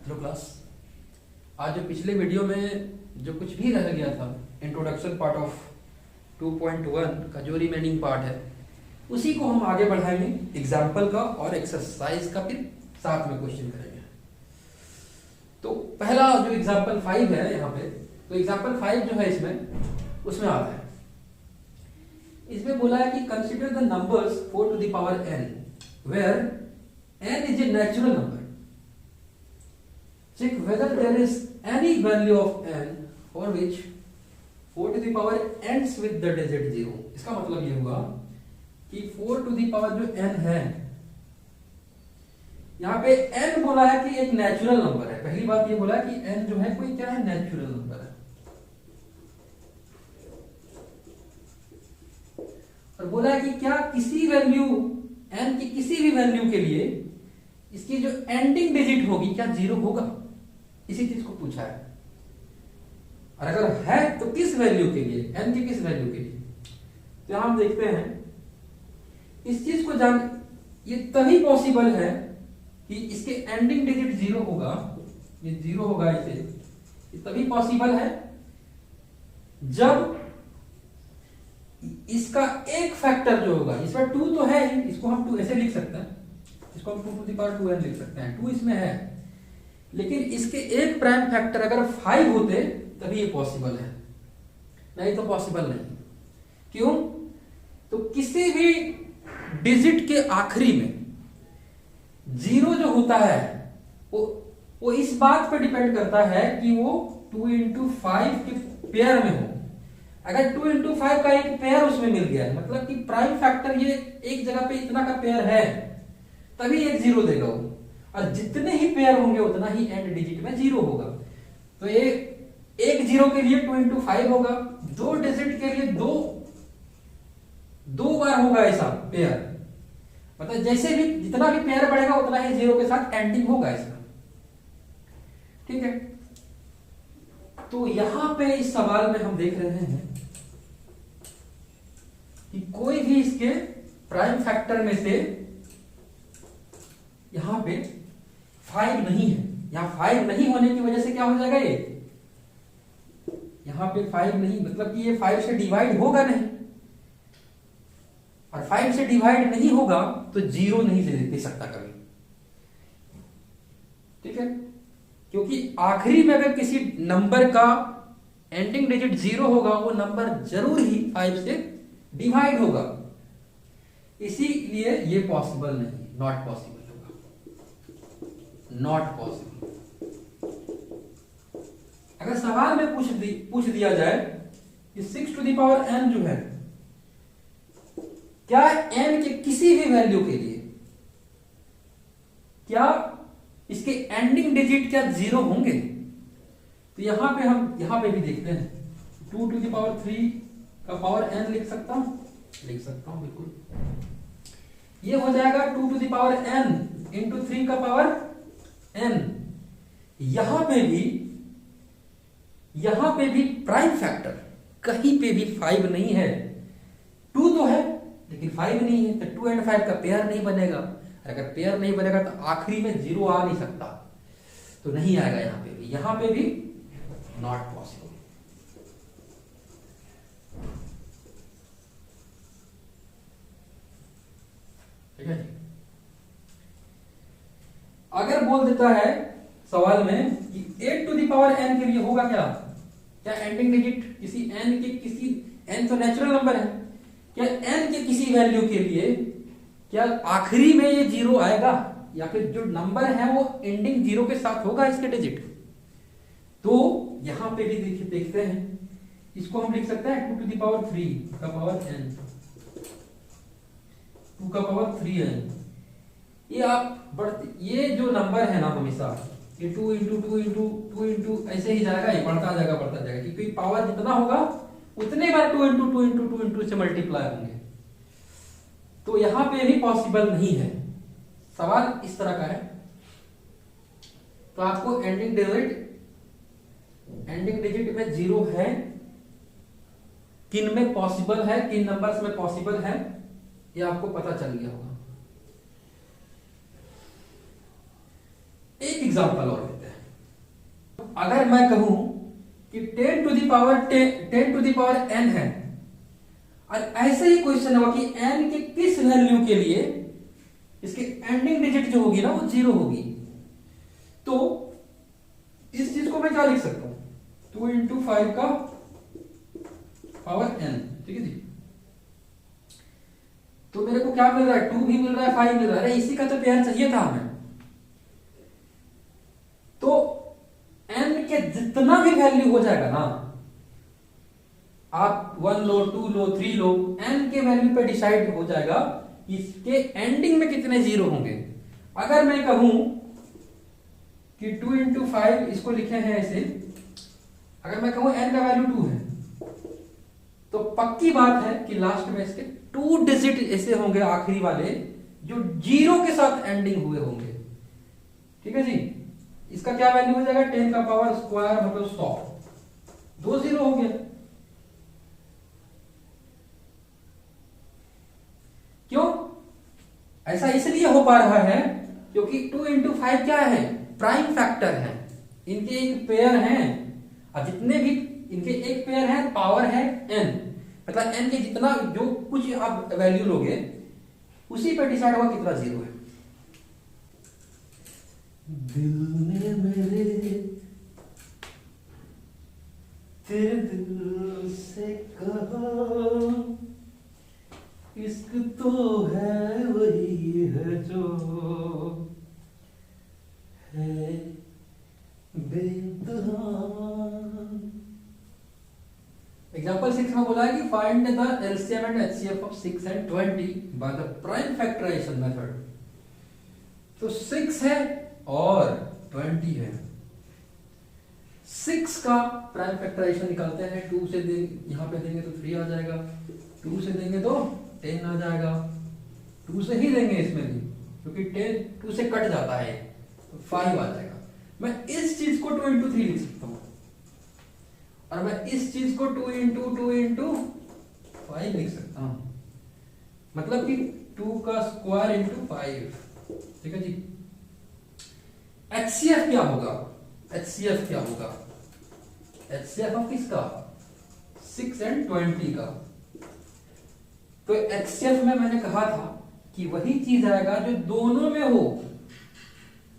Hello class. आज जो पिछले वीडियो में जो कुछ भी रह गया था इंट्रोडक्शन पार्ट ऑफ 2.1 का जो रिमेनिंग पार्ट है उसी को हम आगे बढ़ाएंगे एग्जाम्पल का और एक्सरसाइज का, फिर साथ में क्वेश्चन करेंगे। तो पहला जो एग्जाम्पल 5 है यहाँ पे, तो एग्जाम्पल 5 जो है इसमें उसमें आता है, इसमें बोला है कि consider the numbers 4 to the power n where n is a natural number. Check whether there is any value of n for which 4 to the power ends with the digit 0. इसका मतलब ये हुआ कि 4 to the power जो n है, यहाँ पे n बोला है कि एक नेचुरल नंबर है। पहली बात ये बोला है कि n जो है कोई क्या है, नेचुरल नंबर है। और बोला है कि क्या किसी वैल्यू n की किसी भी वैल्यू के लिए इसकी जो एंडिंग डिजिट होगी क्या जीरो होगा, इसी चीज को पूछा है। और अगर है तो किस वैल्यू के लिए, n की किस वैल्यू के लिए। तो यहां हम देखते हैं इस चीज को जान, ये तभी पॉसिबल है कि इसके एंडिंग डिजिट जीरो होगा, ये जीरो होगा इसे, ये तभी पॉसिबल है जब इसका एक फैक्टर जो होगा, इसमें 2 तो है ही, इसको हम 2 ऐसे लिख सकते हैं, इसको हम 2 to the power 2n लिख सकते हैं, 2 इसमें है, लेकिन इसके एक प्राइम फैक्टर अगर 5 होते तभी ये पॉसिबल है, नहीं तो पॉसिबल नहीं। क्यों? तो किसी भी डिजिट के आखिरी में जीरो जो होता है वो इस बात पर डिपेंड करता है कि वो 2 into 5 के पेयर में हो। अगर 2 into 5 का एक पेयर उसमें मिल गया है, मतलब कि प्राइम फैक्टर ये एक जगह पे इतना का पेयर है, तभी एक जीरो देगा वो, और जितने ही पेयर होंगे उतना ही एंड डिजिट में जीरो होगा। तो ये एक जीरो के लिए 2 into 5 होगा, दो डिजिट के लिए दो बार होगा ऐसा पेयर, मतलब जैसे भी जितना भी पेयर बढ़ेगा उतना ही जीरो के साथ एंडिंग होगा इसका। ठीक है, तो यहां पे इस सवाल में हम देख रहे हैं कि कोई भी इसके प्राइम फैक्टर में से यहां पे 5 नहीं है। यहां 5 नहीं होने की वजह से क्या हो जाएगा, ये यहां पे 5 नहीं, मतलब कि ये 5 से डिवाइड होगा नहीं, और 5 से डिवाइड नहीं होगा तो जीरो नहीं दे सकता कभी। ठीक है, क्योंकि आखिरी में अगर किसी नंबर का एंडिंग डिजिट जीरो होगा वो नंबर जरूर ही 5 से डिवाइड होगा, इसीलिए ये पॉसिबल नहीं, नॉट पॉसिबल होगा, नॉट पॉसिबल। अगर सवाल में पूछ दिया जाए कि 6 to the power n जो है, क्या n के किसी भी वैल्यू के लिए क्या इसके एंडिंग डिजिट क्या जीरो होंगे, तो यहां पे भी देखते हैं 2 to the power 3 का पावर n लिख सकता हूं बिल्कुल। ये हो जाएगा 2 to the power n into 3 का पावर n। यहां पे भी प्राइम फैक्टर कहीं पे भी 5 नहीं है, 2 तो है लेकिन 5 नहीं है, तो 2 and 5 का पेयर नहीं बनेगा। अगर पेयर नहीं बनेगा तो आखिरी में जीरो आ नहीं सकता, तो नहीं आएगा यहां पे भी नॉट पॉसिबल। ठीक है जी। अगर बोल देता है सवाल में कि 8 to the power n के लिए होगा क्या एंडिंग डिजिट किसी n के किसी n तो नेचुरल नंबर है, क्या n के किसी वैल्यू के लिए क्या आखिरी में ये जीरो आएगा, या फिर जो नंबर है वो एंडिंग जीरो के साथ होगा इसके डिजिट। तो यहां पे भी देखते हैं, इसको हम लिख सकते हैं 2 to the power 3 का पावर n, 2 का पावर 3n। ये जो नंबर है ना, हमेशा ये 2 into 2 into 2 into ऐसे ही जाएगा, ये बढ़ता जाएगा क्योंकि पावर जितना होगा उतने बार 2 into 2 into 2 into से मल्टीप्लाई होंगे। तो यहां पे भी पॉसिबल नहीं है, सवाल इस तरह का है। तो आपको एंडिंग डिजिट में जीरो है, किन में पॉसिबल है, किन नंबर्स में पॉसिबल है, ये आपको पता चल गया होगा। एक एग्जांपल और लेते हैं। अगर मैं कहूं कि 10 to the power 10 to the power n है, और ऐसे ही क्वेश्चन होगा कि n के किस वैल्यू के लिए इसके एंडिंग डिजिट जो होगी ना वो 0 होगी, तो इस चीज को मैं क्या लिख सकता हूं, 2 इंटू 5 का पावर n, ठीक है जी। तो मेरे को क्या मिल रहा है, 2 भी मिल रहा है, 5 मिल रहा है, अरे इसी का तो पेयर चाहिए था हमें। तो n के जितना भी वैल्यू हो जाएगा ना, आप 1 लो, 2 लो, 3 लो, n के वैल्यू पे डिसाइड हो जाएगा कि इसके एंडिंग में कितने जीरो होंगे। अगर मैं कहूं कि 2 इंटू 5 इसको लिखे हैं ऐसे, अगर मैं कहूं n का वैल्यू 2 है, तो पक्की बात है कि लास्ट में इसके 2 डिजिट ऐसे होंगे आखिरी वाले जो 0 के साथ एंडिंग हुए होंगे, ठीक है जी। इसका क्या वैल्यू हो जाएगा, 10 का पावर स्क्वायर मतलब 100, 2 0 हो गया। क्यों ऐसा इसलिए हो पा रहा है क्योंकि 2 इंटू 5 क्या है, प्राइम फैक्टर है, इनके एक पेयर हैं, और जितने भी इनके एक पेयर है पावर है n, मतलब n के जितना जो कुछ आप वैल्यू लोगे उसी पर डिसाइड होगा कितना जीरो है। दिल ने मेरे तेरे दिल से कहा इश्क तो है वही है जो है बेइंतहा। एग्जाम्पल 6 में बोला है कि find the LCM and HCF of 6 and 20 by the prime factorisation method. तो 6 है और 20 है, 6 का प्राइम फैक्टराइजेशन निकालते हैं, 2 से यहां पे देंगे तो 3 आ जाएगा, 2 से देंगे तो 10 आ जाएगा, 2 से ही देंगे इसमें भी क्योंकि 10 2 से कट जाता है तो 5 आ जाएगा। मैं इस चीज को 2 इंटू 3 लिख सकता हूं, और मैं इस चीज को 2 इंटू 5 लिख सकता हूं, मतलब कि 2 का स्क्वायर इंटू 5, ठीक है जी। एचसीएफ क्या होगा, एचसीएफ क्या होगा, एचसीएफ ऑफ किसका, 6 and 20 का। तो एचसीएफ में मैंने कहा था कि वही चीज आएगा जो दोनों में हो,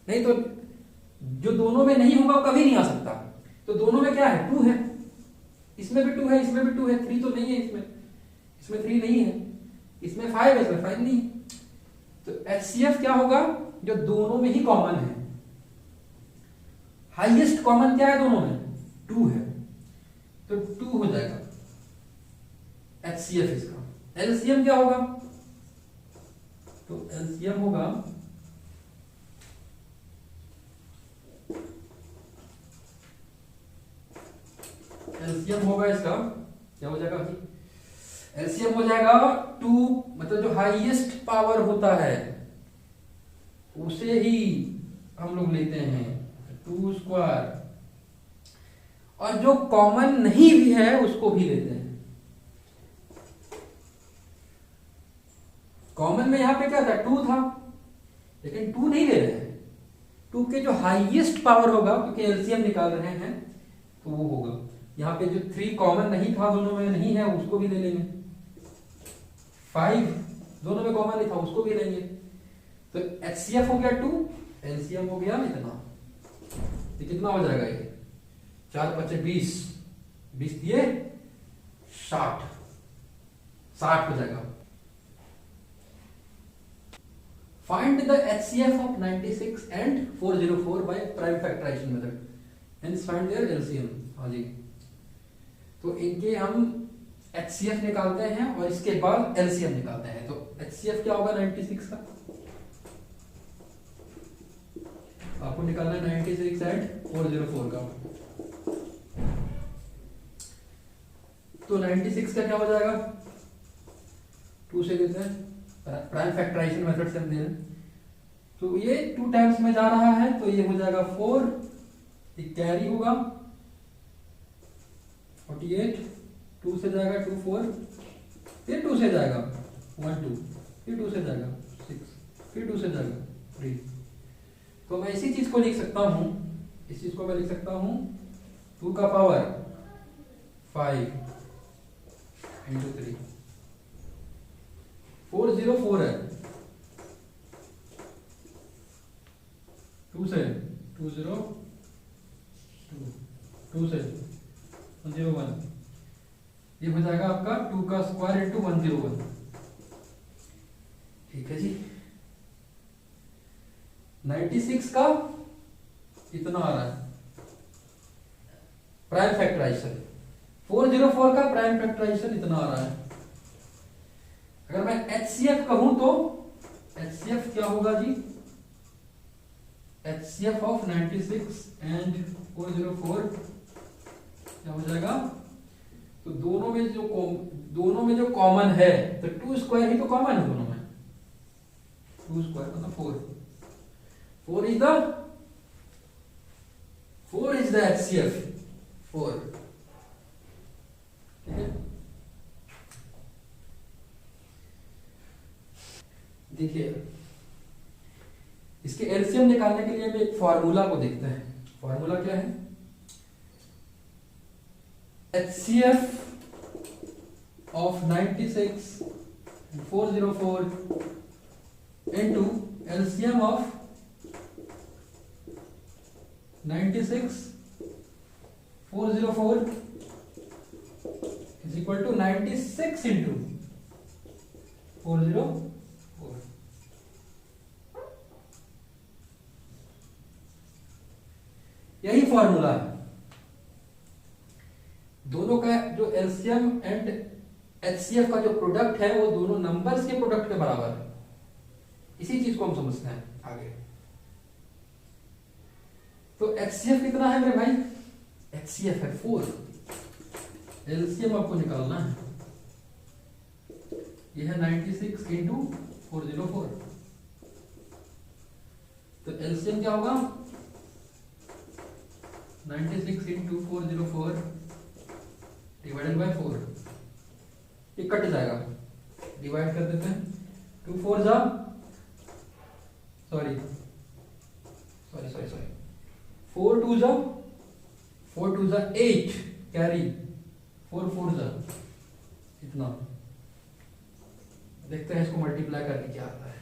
नहीं तो जो दोनों में नहीं होगा कभी नहीं आ सकता। तो दोनों में क्या है, 2 है, इसमें भी 2 है, इसमें भी 2 है, 3 तो नहीं है इसमें, इसमें 3 नहीं है, इसमें 5 है, इसमें 5 नहीं। तो एचसीएफ क्या होगा, जो दोनों में ही कॉमन है। हाईएस्ट कॉमन क्या है दोनों में, 2 है, तो 2 हो जाएगा एचसीएफ इसका। एलसीएम क्या होगा, तो एलसीएम होगा इसका क्या हो जाएगा जी, एलसीएम हो जाएगा 2, मतलब जो हाईएस्ट पावर होता है उसे ही हम लोग लेते हैं 2 स्क्वायर, और जो कॉमन नहीं भी है उसको भी लेते हैं। कॉमन में यहां पे क्या था, 2 था, लेकिन 2 नहीं ले रहे हैं, 2 के जो हाईएस्ट पावर होगा क्योंकि एलसीएम निकाल रहे हैं तो वो होगा। यहां पे जो 3 कॉमन नहीं था, दोनों में नहीं है, उसको भी ले लेंगे। 5 दोनों में कॉमन नहीं था, उसको भी लेंगे। तो एचसीएफ हो गया 2, एलसीएम हो गया इतना, तो कितना हो जाएगा ये, 4 5 20, 20 दिए 60 हो जाएगा। Find the HCF of 96 and 404 by prime factorization method. Hence find their LCM. हाँ जी, तो इनके हम HCF निकालते हैं और इसके बाद LCM निकालते हैं। तो HCF क्या होगा 96 का, आपको निकालना है 96 एंड 404 का। तो 96 का क्या हो जाएगा, 2 से देते हैं, प्राइम फैक्टराइजेशन मेथड से हम दे रहे हैं, तो ये 2 टाइम्स में जा रहा है तो ये हो जाएगा 4, ये कैरी होगा 48, 2 से जाएगा 2 4, फिर 2 से जाएगा 1 2, फिर 2 से जाएगा 6, फिर 2 से जाएगा 3। तो मैं इसी चीज को लिख सकता हूं इस चीज को मैं लिख सकता हूं 2 का पावर 5 इंटू 3, 404 है, 2 से 202, 2 से 101, ये हो जाएगा आपका 2 का स्क्वायर इंटू 101। ठीक है जी। 96 का कितना आ रहा है प्राइम फैक्टराइजेशन, 404 का प्राइम फैक्टराइजेशन इतना आ रहा है। अगर मैं HCF कहूं तो HCF क्या होगा जी, HCF ऑफ 96 एंड 404 क्या हो जाएगा, तो दोनों में जो कॉमन है, तो 2 स्क्वायर ही तो कॉमन है दोनों में, 2 स्क्वायर मतलब 4 इज द HCF 4। ठीक है, देखिए इसके एलसीएम निकालने के लिए हम एक फॉर्मूला को देखते हैं। फॉर्मूला क्या है, HCF of 96 and 404 into LCM of 96 404 is equal to 96 into 404। यही फॉर्मूला है, दोनों का जो एलसीएम एंड एचसीएफ का जो प्रोडक्ट है वो दोनों नंबर्स के प्रोडक्ट के बराबर है। इसी चीज को हम समझते हैं आगे। तो एचसीएफ कितना है मेरे भाई, एचसीएफ है 4, एलसीएम आपको निकालना है, यह है 96 इंटू 404, तो एलसीएम क्या होगा 96 इंटू 404 डिवाइडेड बाय 4, ये कट जाएगा, डिवाइड कर देते हैं, 2 4 जा सॉरी 4 2 जा 8 कैरी, 4 4 जा इतना। देखते हैं इसको मल्टीप्लाई करके क्या आता है।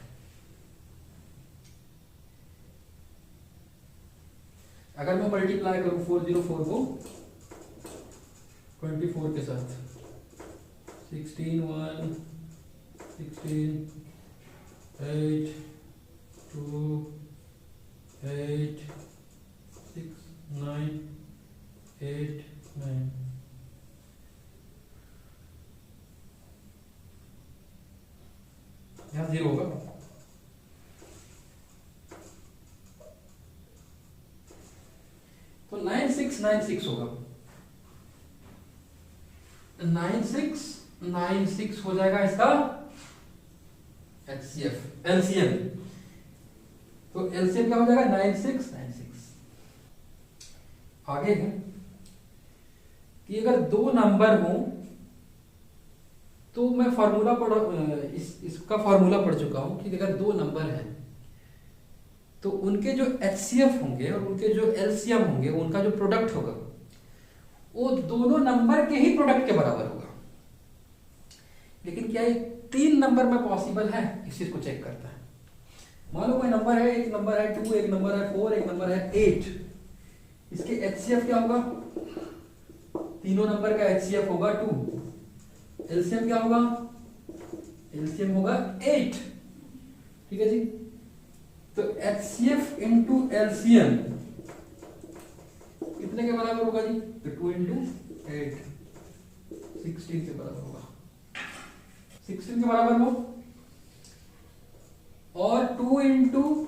अगर मैं मल्टीप्लाई करूं 404 को 24 के साथ, 16 1 16 8 2 8 6 9 8 9, यहां 0 होगा, तो 9696 होगा, 9696 हो जाएगा इसका HCF LCM। तो LCM क्या हो जाएगा 9696। आगे है कि अगर दो नंबर हो, तो मैं फॉर्मूला इसका फॉर्मूला पढ़ चुका हूं कि अगर दो नंबर हैं तो उनके जो HCF होंगे और उनके जो LCM होंगे, उनका जो प्रोडक्ट होगा वो दोनों नंबर के ही प्रोडक्ट के बराबर होगा। लेकिन क्या ये 3 नंबर में पॉसिबल है, इस चीज को चेक करता है। मान लो कोई नंबर है, एक नंबर है 2, एक नंबर है 4, एक नंबर है 8, इसके HCF क्या होगा, तीनों नंबर का HCF होगा 2, LCM क्या होगा, LCM होगा 8। ठीक है जी, तो HCF इंटू LCM कितने के बराबर होगा जी, तो 2 इंटू 8 16 के बराबर होगा, 16 के बराबर हो, और 2 इंटू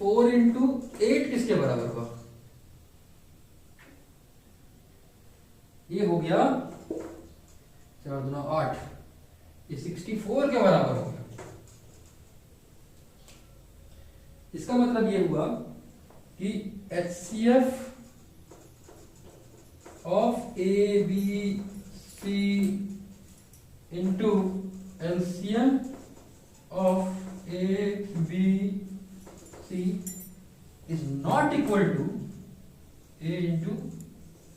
4 इंटू 8 किसके बराबर होगा, ये हो गया 4 दूना 8, ये 64 के बराबर होगा। इसका मतलब ये हुआ कि HCF of ABC into LCM of ABC is not equal to A into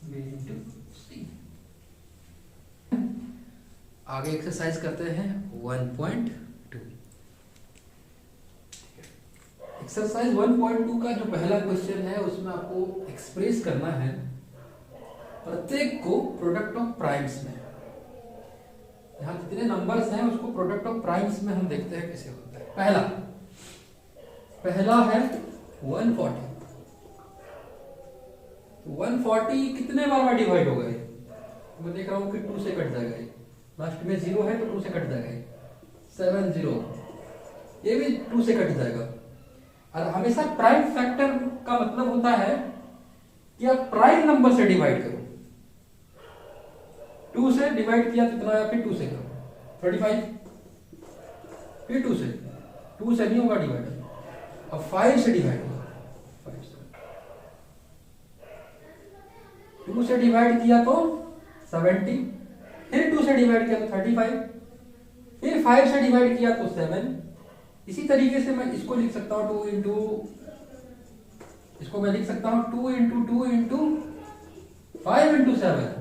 B into C. आगे एक्सरसाइज करते हैं 1.2। एक्सरसाइज 1.2 का जो पहला क्वेश्चन है उसमें आपको एक्सप्रेस करना है प्रत्येक को प्रोडक्ट ऑफ प्राइम्स में। यहाँ जितने नंबर्स हैं उसको प्रोडक्ट ऑफ प्राइम्स में हम देखते हैं कैसे होता है। पहला है 140। 140 कितने बार में डिवाइड होगा ये? मैं देख रहा हूँ कि 2 से कट जाएगा ये, लास्ट में 0 है तो 2 से कट जाएगा ये, 70, ये भी 2 से कट जाएगा। और हमेशा प्राइम फैक्टर का मतलब होता है कि आप प्राइम नंबर से डिवाइड करो। 2 से डिवाइड किया कितना है, फिर 2 से करो 35, फिर 2 से नहीं होगा डिवाइड। अब 5 से डिवाइड होगा, 2 से डिवाइड किया तो 70, फिर 2 से डिवाइड किया तो 35, फिर 5 से डिवाइड किया तो 7। इसी तरीके से मैं इसको लिख सकता हूं 2 इंटू, इसको मैं लिख सकता हूं 2 इंटू 2 इंटू 5 इंटू 7।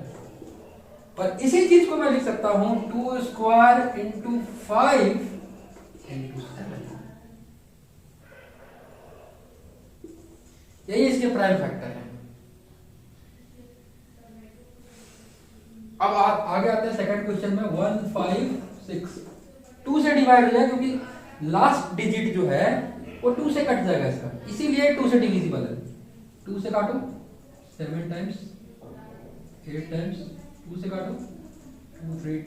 पर इसी चीज को मैं लिख सकता हूं 2 स्क्वायर इंटू 5 इंटू 7। यही इसके प्राइम फैक्टर है। अब आगे आते हैं सेकंड क्वेश्चन में 156। 2 से डिवाइड हो जाए क्योंकि लास्ट डिजिट जो है वो 2 से कट जाएगा इसका, इसीलिए 2 से डिविजिबल है। 2 से काटो 7 टाइम्स, 8 टाइम्स, 2 से काटो 2 3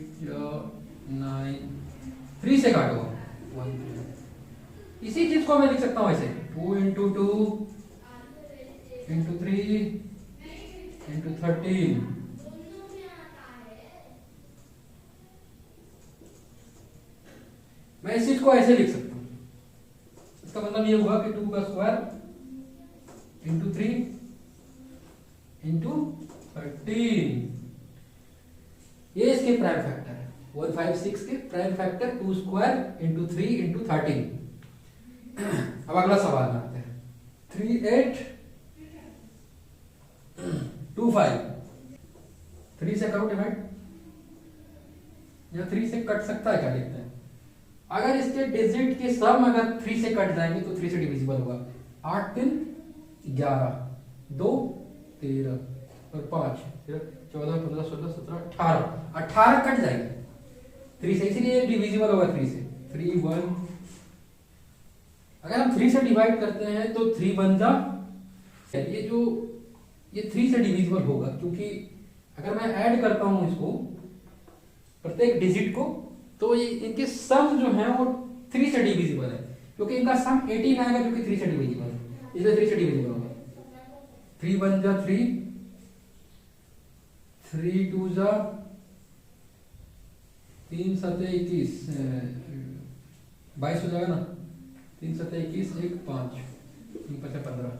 9, 3 से काटो 1। इसी चीज को मैं लिख सकता हूं ऐसे 2 इंटू 2 इंटू 3 इंटू 13। मैं इस चीज को ऐसे लिख सकता हूं। इसका मतलब ये हुआ कि 2 का स्क्वायर इंटू 3 इंटू 13। ये इसके प्राइम फैक्टर है। 156 के prime factor 2 square into 3 into 13। अब अगला सवाल में आते हैं 3825। 3 से करो डिवाइड, या 3 से कट सकता है क्या, देखते हैं। अगर इसके डिजिट के सम अगर 3 से कट जाएंगे तो 3 से डिविजिबल होगा। 8 3 11, 2 13 और 5 14 15 16 17 18 कट जाएंगे 3 से, इसीलिए डिविजिबल होगा 3 से। 3 1, अगर हम 3 से डिवाइड करते हैं तो 3 बन जा, ये 3 से डिविजिबल होगा क्योंकि अगर मैं ऐड करता हूं इसको प्रत्येक डिजिट को तो ये इनके सम जो है वो 3 से डिविजिबल है, क्योंकि इनका सम 18 आएगा जो कि 3 से डिविजिबल है, इसलिए 3 से डिविजिबल होगा। 3 1 जा 3, 3 2 जा 3 7 21, 22 हो जाएगा ना। 3 7 21, 1 5, 3 5 15।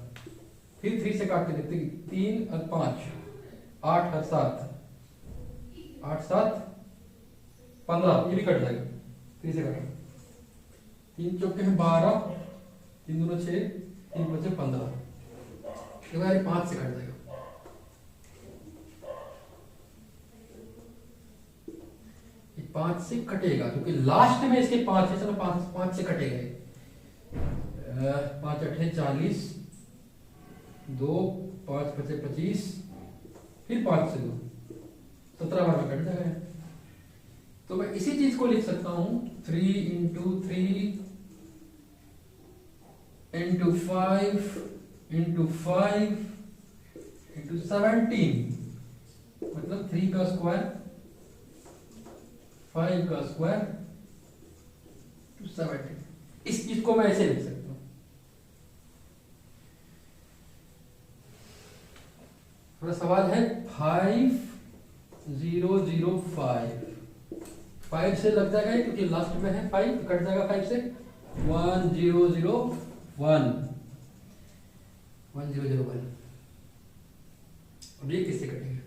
फिर 3 से काट के देखते 3 और 5, 8 और 7, 8 7 15, ये भी कट जाएगा 3 से काटो। 3 चौके हैं 12, 3 दूना 6, 3 बचे 15, देखो यार 5 से कट जाएगा। ये 5 से कटेगा क्योंकि लास्ट में इसके 5 है, चलो 5 से कटेगा। 5 8 40, 2 5 5 25, फिर 5 से 2 17 बार में कट जाएगा। तो मैं इसी चीज को लिख सकता हूं 3 इंटू 3 इंटू 5 इंटू 5 इंटू 17, मतलब 3 का स्क्वायर 5 का स्क्वायर टू 17। इस चीज को मैं ऐसे लिख सकता हूं। हमारा सवाल है 5005। 5 से लग जाएगा क्योंकि लास्ट में है 5, कट जाएगा 5 से 1001। 1001। अब ये किससे कटेगा?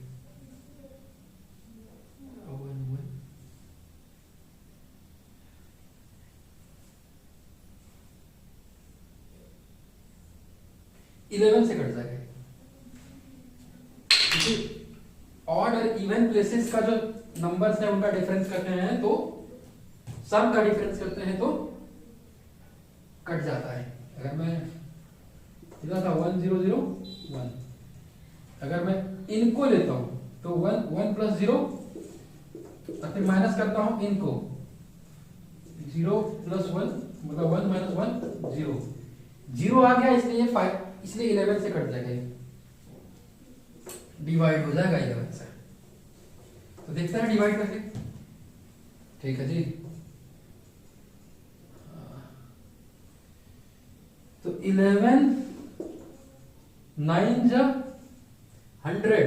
11 से कट जाएगा। ऑड और इवन प्लेसेस का जो नंबर्स है उनका डिफरेंस करते हैं तो सम का डिफरेंस करते हैं तो कट जाता है। अगर मैं कितना था 1 0 0 1, अगर मैं इनको लेता हूं तो 1 1 प्लस 0 और फिर माइनस करता हूं इनको 0 प्लस 1 मतलब 1 माइनस 1 0 0 आ गया, इसलिए 5 इसलिए 11 से कट जाएगा, डिवाइड हो जाएगा 11 से। तो देखते हैं डिवाइड करके, ठीक है जी। तो 11 9 जा 100,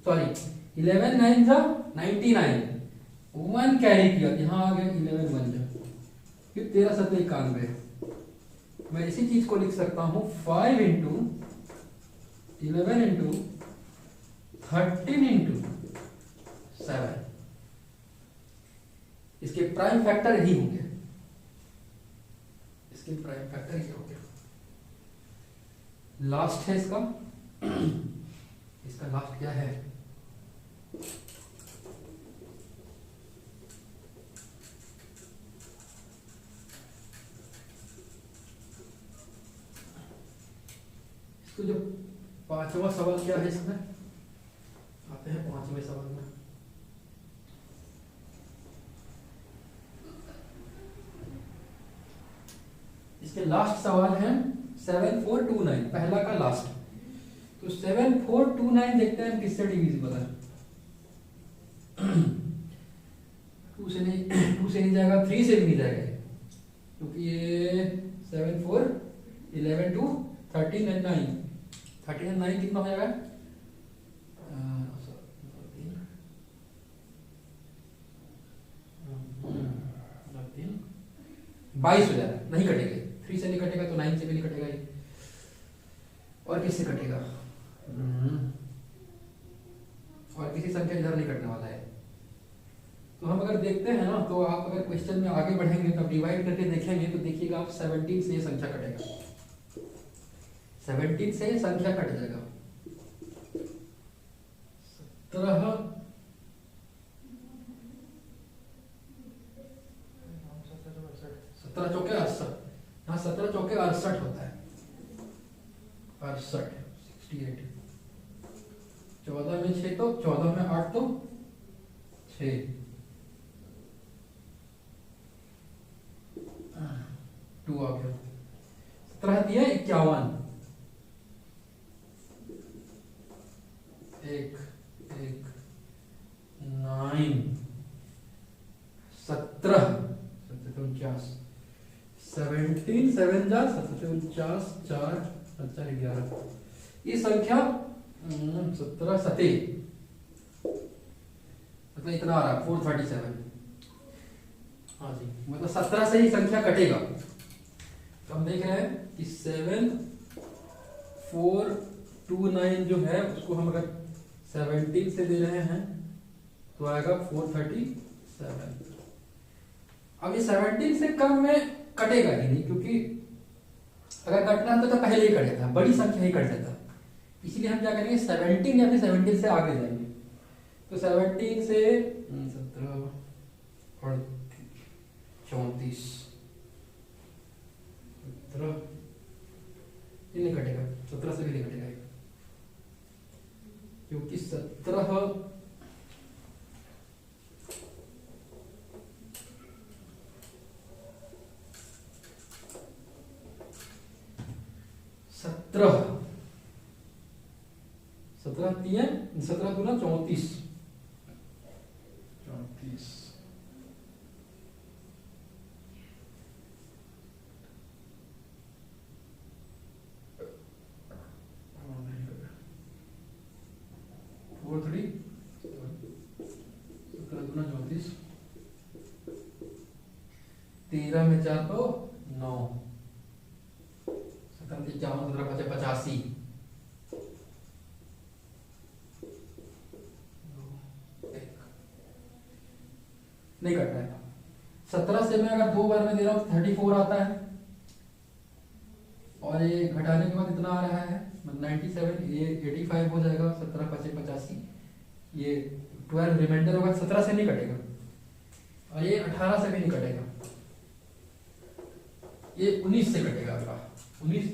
सॉरी 11 9 जा 99, 1 कैरी किया, यहां आ गया 11 1 जा, फिर 13 7 91। मैं इसी चीज को लिख सकता हूं 5 इंटू 11 इंटू 13 इंटू 7। इसके प्राइम फैक्टर ही होंगे, इसके प्राइम फैक्टर ही होंगे। लास्ट है इसका इसका लास्ट क्या है? इसको जो पांचवा सवाल क्या है, इसमें आते हैं पांचवें सवाल में। इसके लास्ट सवाल है 7429, पहला का लास्ट। तो 7429 देखते हैं किससे डिविजिबल है। 2 से नहीं जाएगा, 3 से भी नहीं जाएगा, क्योंकि ये 7 4 11 2 13 and 9, 13 and 9 कितना हो जाएगा? 22 हो जाएगा, नहीं कटेगा। 3 से नहीं कटेगा तो 9 से भी नहीं कटेगा ये। और किससे कटेगा? और किसी संख्या इधर नहीं कटने वाला है। तो हम अगर देखते हैं ना, तो आप अगर क्वेश्चन में आगे बढ़ेंगे तब डिवाइड करके देखेंगे तो देखिएगा आप 17 से ये संख्या कटेगा, 17 से ये संख्या कट जाएगा। 17 चौके 68, हाँ 17 चौके 68 होता है, 68 68। 14 में 6 तो 14 में 8 तो 6, 2 आ गया। 17 दिया 51, 1 1 9 17 49, 17 7 जा 49 4 4 11। ये संख्या 17 7 मतलब इतना आ रहा 437। हाँ जी, मतलब 17 से ही संख्या कटेगा। तो हम देख रहे हैं कि 7 4 2 9 जो है उसको हम अगर 17 से दे रहे हैं तो आएगा 437। अब ये 17 से कम में कटेगा ही नहीं, क्योंकि अगर कटना तो पहले ही कट जाता, बड़ी संख्या ही कट जाता। इसलिए हम क्या करेंगे 17 या फिर 17 से आगे जाएंगे। तो 17 से 17 और 34 ये नहीं कटेगा, 17 से भी नहीं कटेगा, क्योंकि 17 17 दूना 34 4 3 17 दूना 34, 13 में 4 तो 9, 17 51 17 85, नहीं कट रहा है। 17 से मैं अगर 2 बार में दे रहा हूं 34 आता है, और ये घटाने के बाद इतना आ रहा है, 97, ये 85 हो जाएगा, 17 5 85, ये 12 रिमाइंडर होगा, 17 से नहीं कटेगा और ये 18 से भी नहीं कटेगा, ये 19 से कटेगा अगला 19।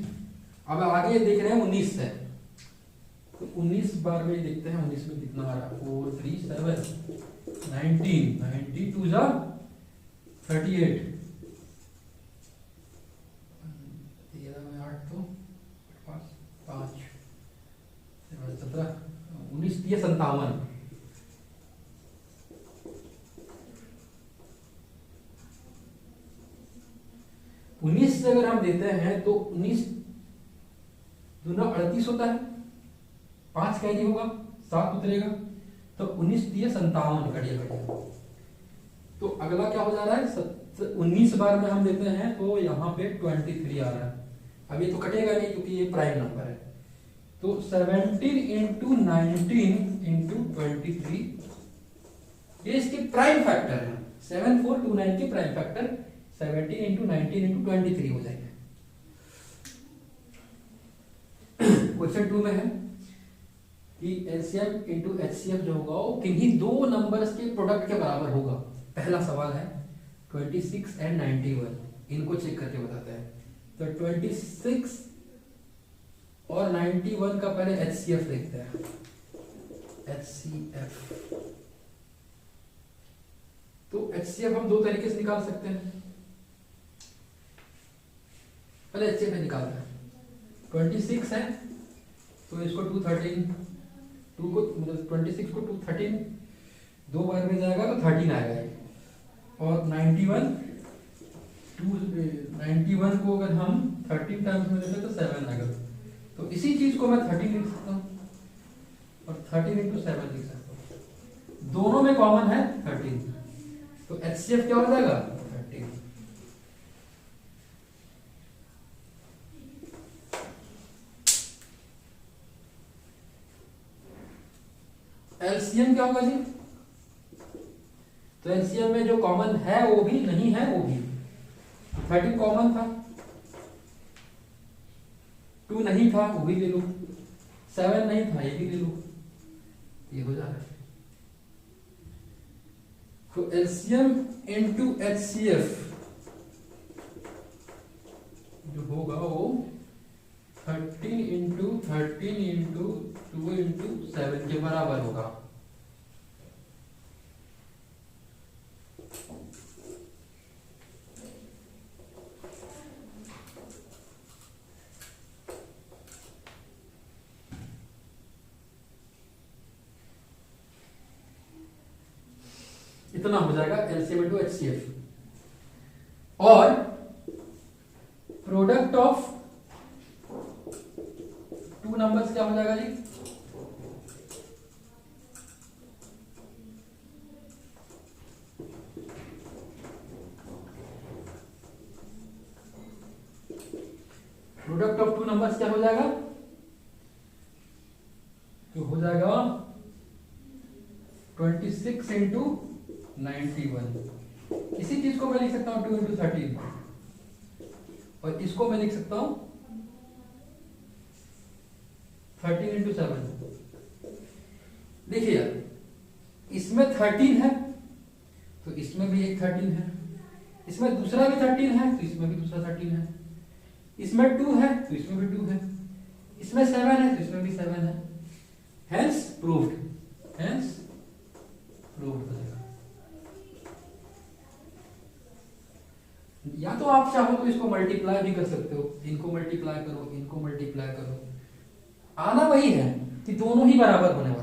अब आगे देख रहे हैं 19 से, तो 19 बार में देखते हैं 19 में कितना आ रहा है, 4 3 7 19, 92 जा 38, 13 में 8 तो 5 17 19 ये 57। उन्नीस से अगर हम देते हैं तो 19 दूना 38 होता है, 5 कैरी होगा, 7 उतरेगा, तो 19 दिए 57 कटिया। तो अगला क्या हो जा रहा है, 19 बार में हम देते हैं तो यहाँ पे 23 आ रहा है। अब ये तो कटेगा नहीं क्योंकि ये प्राइम नंबर है, तो 17 इंटू 19 इंटू 23 ये इसके प्राइम फैक्टर है। 7429 के प्राइम फैक्टर 17 इंटू 19 इंटू 23 हो जाएंगे। क्वेश्चन 2 में है कि एलसीएम इंटू एचसीएफ जो होगा वो किन्हीं दो नंबर्स के प्रोडक्ट के बराबर होगा। पहला सवाल है 26 एंड 91, इनको चेक करके बताते हैं। तो 26 और 91 का पहले एचसीएफ देखते हैं। एचसीएफ, तो एचसीएफ हम दो तरीके से निकाल सकते हैं। पहले एचसीएफ में निकालते हैं। 26 है तो इसको 213, 2 को मतलब 26 को 213 दो बार में जाएगा तो 13 आएगा। और 91 को अगर हम 13 टाइम्स में लेते तो 7 आएगा। तो इसी चीज को मैं 13 लिख सकता हूँ और 13 इंटू 7 लिख सकता हूँ। दोनों में कॉमन है 13, तो एचसीएफ क्या हो जाएगा 13। एलसीएम क्या होगा जी, तो एलसीएम में जो कॉमन है वो भी, नहीं है वो भी। 13 कॉमन था, 2 नहीं था वो भी ले लो, 7 नहीं था ये भी ले लो, ये हो जा रहा है। तो एलसीएम इंटू एचसीएफ जो होगा वो 13 इंटू 13 इंटू 2 इंटू 7 के बराबर होगा। इतना हो जाएगा एलसीएम इंटू एचसीएफ। और प्रोडक्ट ऑफ टू नंबर्स क्या हो जाएगा जी, प्रोडक्ट ऑफ टू नंबर्स क्या हो जाएगा, तो हो जाएगा 26 इंटू 91। इसी चीज को मैं लिख सकता हूं 2 इंटू 13 और इसको मैं लिख सकता हूं 13 इंटू 7। देखिए यार, इसमें 13 है तो इसमें भी एक 13 है, इसमें दूसरा भी 13 है तो इसमें भी दूसरा 13 है, इसमें 2 है तो इसमें भी 2 है, इसमें 7 है तो इसमें भी 7 है। हेंस प्रूव्ड, हेंस प्रूव्ड हो जाएगा। या तो आप चाहो तो इसको मल्टीप्लाई भी कर सकते हो, इनको मल्टीप्लाई करो, इनको मल्टीप्लाई करो, आना वही है कि दोनों ही बराबर होने वाले।